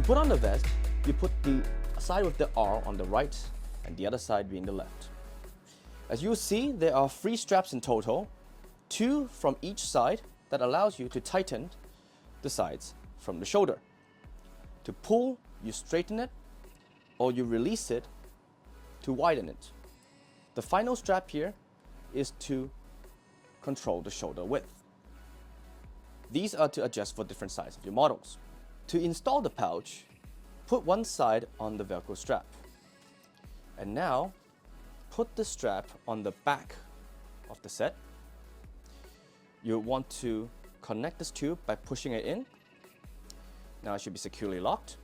put on the vest, you put the side with the R on the right and the other side being the left. As you see, there are 3 straps in total, 2 from each side that allows you to tighten the sides from the shoulder. To pull, you straighten it, or you release it to widen it. The final strap here is to control the shoulder width. These are to adjust for different sizes of your models. To install the pouch, put one side on the Velcro strap. And now, put the strap on the back of the set. You want to connect this tube by pushing it in. Now it should be securely locked.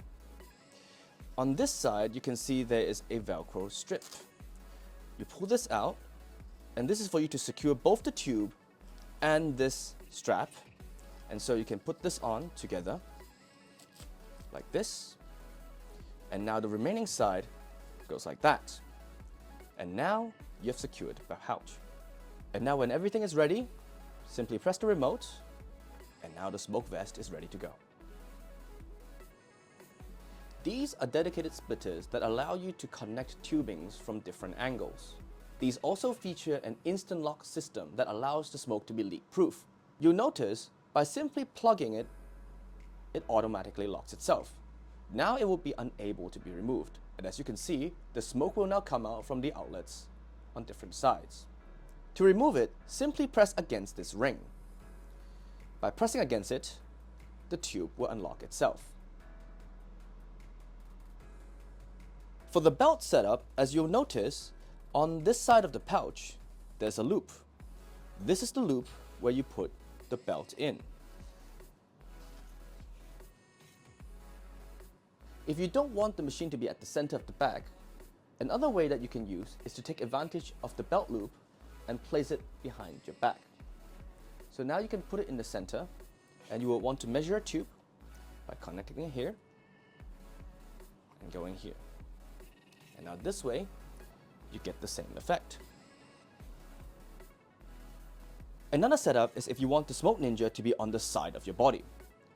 On this side, you can see there is a Velcro strip. You pull this out, and this is for you to secure both the tube and this strap. And so you can put this on together, like this. And now the remaining side goes like that. And now you have secured the pouch. And now when everything is ready, simply press the remote, and now the smoke vest is ready to go. These are dedicated splitters that allow you to connect tubings from different angles. These also feature an instant lock system that allows the smoke to be leak-proof. You'll notice by simply plugging it, it automatically locks itself. Now it will be unable to be removed. And as you can see, the smoke will now come out from the outlets on different sides. To remove it, simply press against this ring. By pressing against it, the tube will unlock itself. For the belt setup, as you'll notice, on this side of the pouch, there's a loop. This is the loop where you put the belt in. If you don't want the machine to be at the center of the bag, another way that you can use is to take advantage of the belt loop and place it behind your back. So now you can put it in the center, and you will want to measure a tube by connecting it here and going here. And now this way, you get the same effect. Another setup is if you want the Smoke Ninja to be on the side of your body.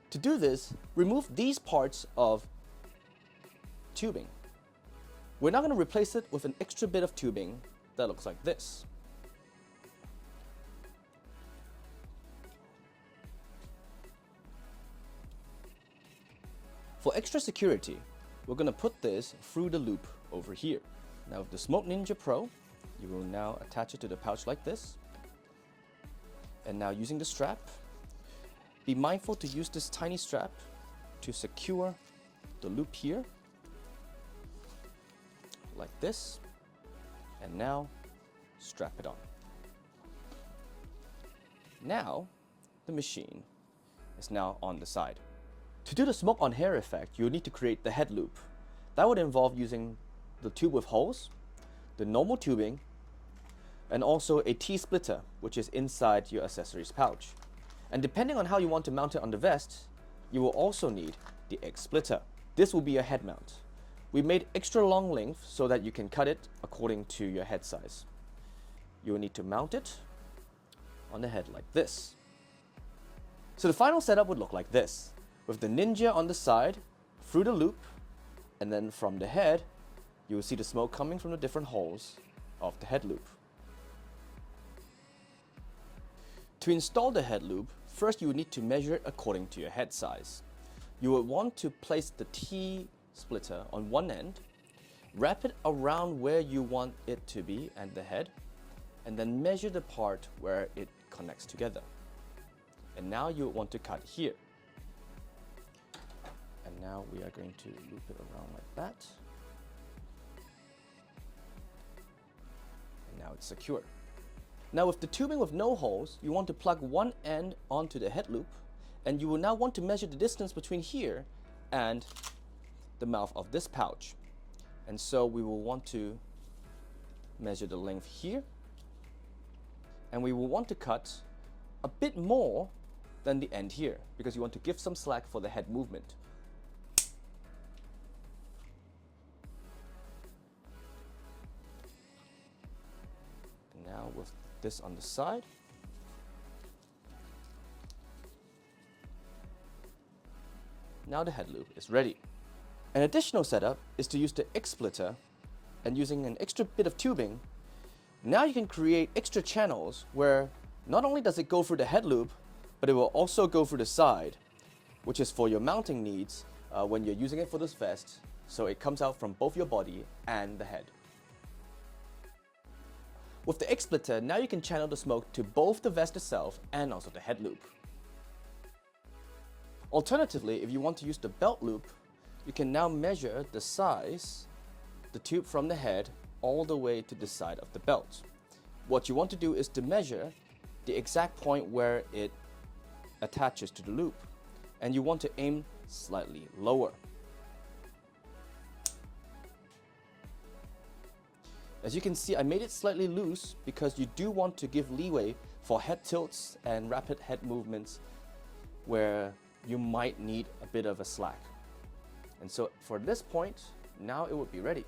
To do this, remove these parts of tubing. We're now going to replace it with an extra bit of tubing that looks like this. For extra security, we're going to put this through the loop over here. Now with the Smoke Ninja Pro, you will now attach it to the pouch like this. And now using the strap, be mindful to use this tiny strap to secure the loop here, like this, and now strap it on. Now the machine is now on the side. To do the smoke on hair effect, you'll need to create the head loop. That would involve using the tube with holes, the normal tubing, and also a T-splitter, which is inside your accessories pouch. And depending on how you want to mount it on the vest, you will also need the egg splitter. This will be a head mount. We made extra long length so that you can cut it according to your head size. You will need to mount it on the head like this. So the final setup would look like this, with the Ninja on the side, through the loop, and then from the head, you will see the smoke coming from the different holes of the head loop. To install the head loop, first you will need to measure it according to your head size. You will want to place the T-splitter on one end, wrap it around where you want it to be and the head, and then measure the part where it connects together. And now you want to cut here. And now we are going to loop it around like that. And now it's secure. Now with the tubing with no holes, you want to plug one end onto the head loop, and you will now want to measure the distance between here and the mouth of this pouch. And so we will want to measure the length here, and we will want to cut a bit more than the end here, because you want to give some slack for the head movement. And now with this on the side, now the head loop is ready. An additional setup is to use the X-splitter, and using an extra bit of tubing, now you can create extra channels where not only does it go through the head loop, but it will also go through the side, which is for your mounting needs when you're using it for this vest, so it comes out from both your body and the head. With the X-splitter, now you can channel the smoke to both the vest itself and also the head loop. Alternatively, if you want to use the belt loop, you can now measure the size, the tube from the head, all the way to the side of the belt. What you want to do is to measure the exact point where it attaches to the loop, and you want to aim slightly lower. As you can see, I made it slightly loose because you do want to give leeway for head tilts and rapid head movements where you might need a bit of a slack. And so for this point, now it would be ready.